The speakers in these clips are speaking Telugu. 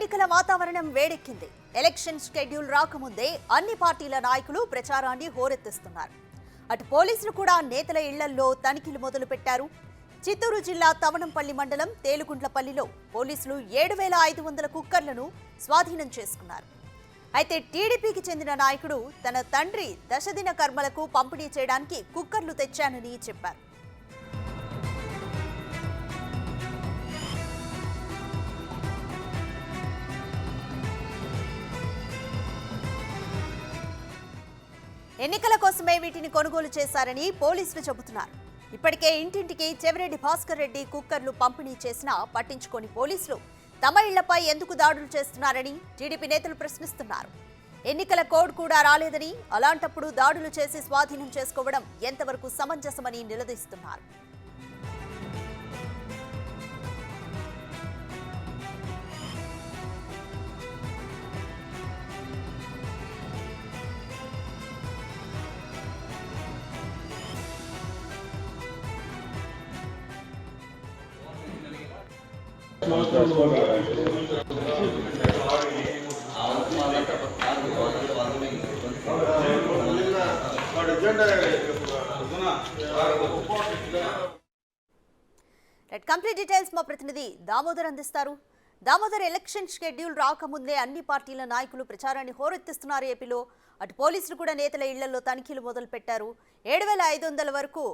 ఎన్నికల వాతావరణం వేడెక్కింది. ఎలక్షన్ షెడ్యూల్ రాకముందే అన్ని పార్టీల నాయకులు ప్రచారాన్ని హోరెత్తిస్తున్నారు. అటు పోలీసులు కూడా నేతల ఇళ్లల్లో తనిఖీలు మొదలుపెట్టారు. చిత్తూరు జిల్లా తవనంపల్లి మండలం తేలుగుంట్లపల్లిలో పోలీసులు 7,500 కుక్కర్లను స్వాధీనం చేసుకున్నారు. అయితే టీడీపీకి చెందిన నాయకుడు తన తండ్రి దశదిన కర్మలకు పంపిణీ చేయడానికి కుక్కర్లు తెచ్చానని చెప్పారు. ఎన్నికల కోసమే వీటిని కొనుగోలు చేశారని పోలీసులు చెబుతున్నారు. ఇప్పటికే ఇంటింటికి చెవిరెడ్డి భాస్కర్ రెడ్డి కుక్కర్లు పంపిణీ చేసినా పట్టించుకోని పోలీసులు తమ ఇళ్లపై ఎందుకు దాడులు చేస్తున్నారని టీడీపీ నేతలు ప్రశ్నిస్తున్నారు. ఎన్నికల కోడ్ కూడా రాలేదని, అలాంటప్పుడు దాడులు చేసి స్వాధీనం చేసుకోవడం ఎంతవరకు సమంజసమని నిలదీస్తున్నారు. కంప్లీట్ డీటెయిల్స్ మా ప్రతినిధి దామోదర్ అందిస్తారు. దామోదర్, ఎలక్షన్ షెడ్యూల్ రాకముందే అన్ని పార్టీల నాయకులు ప్రచారాన్ని హోరెత్తిస్తున్నారు ఏపీలో. అటు పోలీసులు కూడా నేతల ఇళ్లలో తనిఖీలు మొదలు పెట్టారు. 7,500 వరకు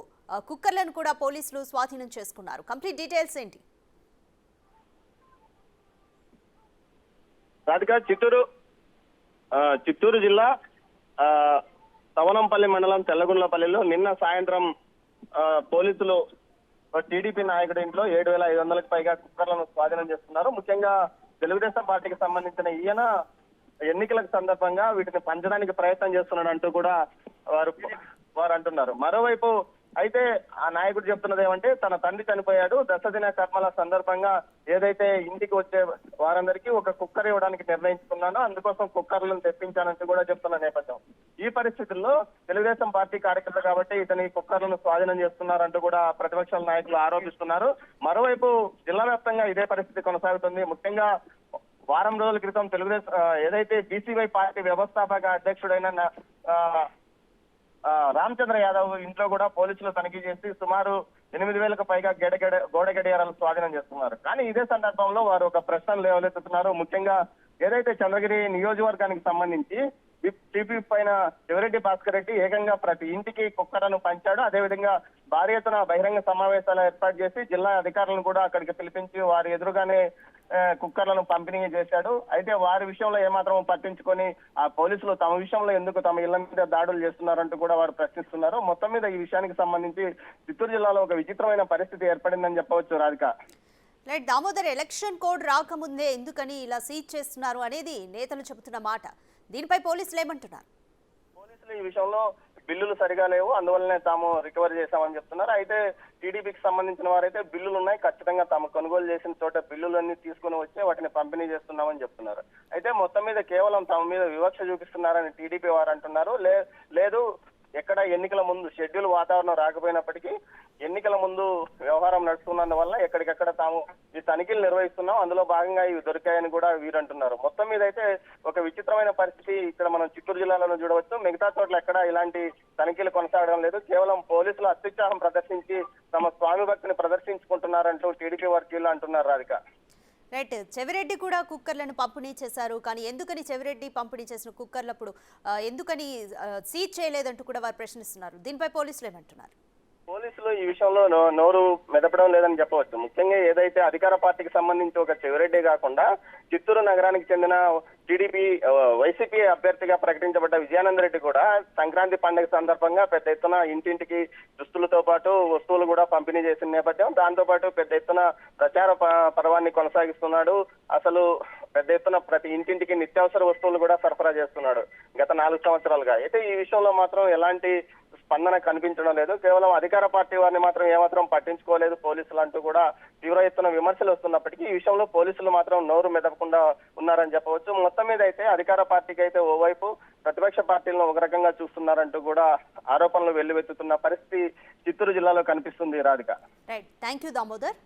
కుక్కర్లను కూడా పోలీసులు స్వాధీనం చేసుకున్నారు. కంప్లీట్ డీటెయిల్స్ ఏంటి? రాధిక, చిత్తూరు జిల్లా తవనంపల్లి మండలం తెల్లగుండ్లపల్లిలో నిన్న సాయంత్రం పోలీసులు టీడీపీ నాయకుడి ఇంట్లో 7,500కు పైగా కుక్కర్లను స్వాధీనం చేస్తున్నారు. ముఖ్యంగా తెలుగుదేశం పార్టీకి సంబంధించిన ఈయన ఎన్నికలకు సందర్భంగా వీటిని పంచడానికి ప్రయత్నం చేస్తున్నాడంటూ కూడా వారు అంటున్నారు. మరోవైపు అయితే ఆ నాయకుడు చెప్తున్నది ఏమంటే, తన తండ్రి చనిపోయాడు, దశదిన కర్మల సందర్భంగా ఏదైతే ఇంటికి వచ్చే వారందరికీ ఒక కుక్కర్ ఇవ్వడానికి నిర్ణయించుకున్నానో అందుకోసం కుక్కర్లను తెప్పించానంటూ కూడా చెప్తున్న నేపథ్యం. ఈ పరిస్థితుల్లో తెలుగుదేశం పార్టీ కార్యకర్త కాబట్టి ఇతని కుక్కర్లను స్వాధీనం చేస్తున్నారంటూ కూడా ప్రతిపక్షాల నాయకులు ఆరోపిస్తున్నారు. మరోవైపు జిల్లా వ్యాప్తంగా ఇదే పరిస్థితి కొనసాగుతుంది. ముఖ్యంగా వారం రోజుల క్రితం తెలుగుదేశం ఏదైతే బీసీవై పార్టీ వ్యవస్థాపక అధ్యక్షుడైన రామచంద్ర యాదవ్ ఇంట్లో కూడా పోలీసులు తనిఖీ చేసి సుమారు 8,000కు పైగా గోడ గడియారాలు స్వాధీనం చేస్తున్నారు. కానీ ఇదే సందర్భంలో వారు ఒక ప్రశ్నలు లేవలెత్తుతున్నారు. ముఖ్యంగా ఏదైతే చంద్రగిరి నియోజకవర్గానికి సంబంధించి టీపీ పైన చెవిరెడ్డి భాస్కర్ రెడ్డి ఏకంగా ప్రతి ఇంటికి కుక్కర్లను పంచాడు. అదేవిధంగా భారీ ఎత్తున బహిరంగ సమావేశాలు ఏర్పాటు చేసి జిల్లా అధికారులను కూడా అక్కడికి పిలిపించి వారి ఎదురుగానే కుక్కర్లను పంపిణీ చేశాడు. అయితే వారి విషయంలో ఏమాత్రం పట్టించుకొని ఆ పోలీసులు తమ విషయంలో ఎందుకు తమ ఇళ్ల మీద దాడులు చేస్తున్నారంటూ కూడా వారు ప్రశ్నిస్తున్నారు. మొత్తం మీద ఈ విషయానికి సంబంధించి చిత్తూరు జిల్లాలో ఒక విచిత్రమైన పరిస్థితి ఏర్పడిందని చెప్పవచ్చు. రాధిక, దామోదర్, ఎలక్షన్ కోడ్ రాకముందే ఎందుకని ఇలా సీజ్ చేస్తున్నారు అనేది నేతలు చెబుతున్న మాట. దీనిపై పోలీసులు ఏమంటున్నారు? పోలీసులు ఈ విషయంలో బిల్లులు సరిగా లేవు, అందువల్లనే తాము రికవరీ చేశామని చెప్తున్నారు. అయితే టీడీపీకి సంబంధించిన వారైతే బిల్లులు ఉన్నాయి, ఖచ్చితంగా తాము కొనుగోలు చేసిన చోట బిల్లులన్నీ తీసుకుని వచ్చి వాటిని పంపిణీ చేస్తున్నామని చెప్తున్నారు. అయితే మొత్తం మీద కేవలం తమ మీద వివక్ష చూపిస్తున్నారని టీడీపీ వారు అంటున్నారు. లేదు, ఎక్కడ ఎన్నికల ముందు షెడ్యూల్ వాతావరణం రాకపోయినప్పటికీ ఎన్నికల ముందు వ్యవహారం నడుస్తున్నందువల్ల ఎక్కడికక్కడ తాము ఈ తనిఖీలు నిర్వహిస్తున్నాం, అందులో భాగంగా ఇవి దొరికాయని కూడా వీరు అంటున్నారు. మొత్తం మీద అయితే ఒక విచిత్రమైన పరిస్థితి ఇక్కడ మనం చిత్తూరు జిల్లాలో చూడవచ్చు. మిగతా చోట్ల ఎక్కడ ఇలాంటి తనిఖీలు కొనసాగడం లేదు. కేవలం పోలీసులు అత్యుత్సాహం ప్రదర్శించి తమ స్వామి భక్తిని ప్రదర్శించుకుంటున్నారంటూ టీడీపీ వర్గీయులు అంటున్నారు. రాధిక, రైట్, చెవిరెడ్డి కూడా కుక్కర్లను పంపిణీ చేశారు. కానీ ఎందుకని చెవిరెడ్డి పంపిణీ చేసిన కుక్కర్లప్పుడు ఎందుకని సీజ్ చేయలేదంటూ కూడా వారు ప్రశ్నిస్తున్నారు. దీనిపై పోలీసులు ఏమంటున్నారు? పోలీసులు ఈ విషయంలో నోరు మెదపడం లేదని చెప్పవచ్చు. ముఖ్యంగా ఏదైతే అధికార పార్టీకి సంబంధించి ఒక చెవిరెడ్డి కాకుండా చిత్తూరు నగరానికి చెందిన టీడీపీ వైసీపీ అభ్యర్థిగా ప్రకటించబడ్డ విజయానంద రెడ్డి కూడా సంక్రాంతి పండుగ సందర్భంగా పెద్ద ఎత్తున ఇంటింటికి దుస్తులతో పాటు వస్తువులు కూడా పంపిణీ చేసిన నేపథ్యం. దాంతో పాటు పెద్ద ఎత్తున ప్రచార పర్వాన్ని కొనసాగిస్తున్నాడు. అసలు పెద్ద ఎత్తున ప్రతి ఇంటింటికి నిత్యావసర వస్తువులు కూడా సరఫరా చేస్తున్నాడు గత 4 సంవత్సరాలుగా. అయితే ఈ విషయంలో మాత్రం ఎలాంటి స్పందన కనిపించడం లేదు. కేవలం అధికార పార్టీ వారిని మాత్రం ఏమాత్రం పట్టించుకోలేదు పోలీసులు అంటూ కూడా తీవ్ర ఎత్తున విమర్శలు వస్తున్నప్పటికీ ఈ విషయంలో పోలీసులు మాత్రం నోరు మెదపకుండా ఉన్నారని చెప్పవచ్చు. మొత్తం మీద అయితే అధికార పార్టీకి అయితే ఓవైపు, ప్రతిపక్ష పార్టీలను ఒక రకంగా చూస్తున్నారంటూ కూడా ఆరోపణలు వెల్లువెత్తుతున్న పరిస్థితి చిత్తూరు జిల్లాలో కనిపిస్తుంది. Radhika, right, thank you Damodar.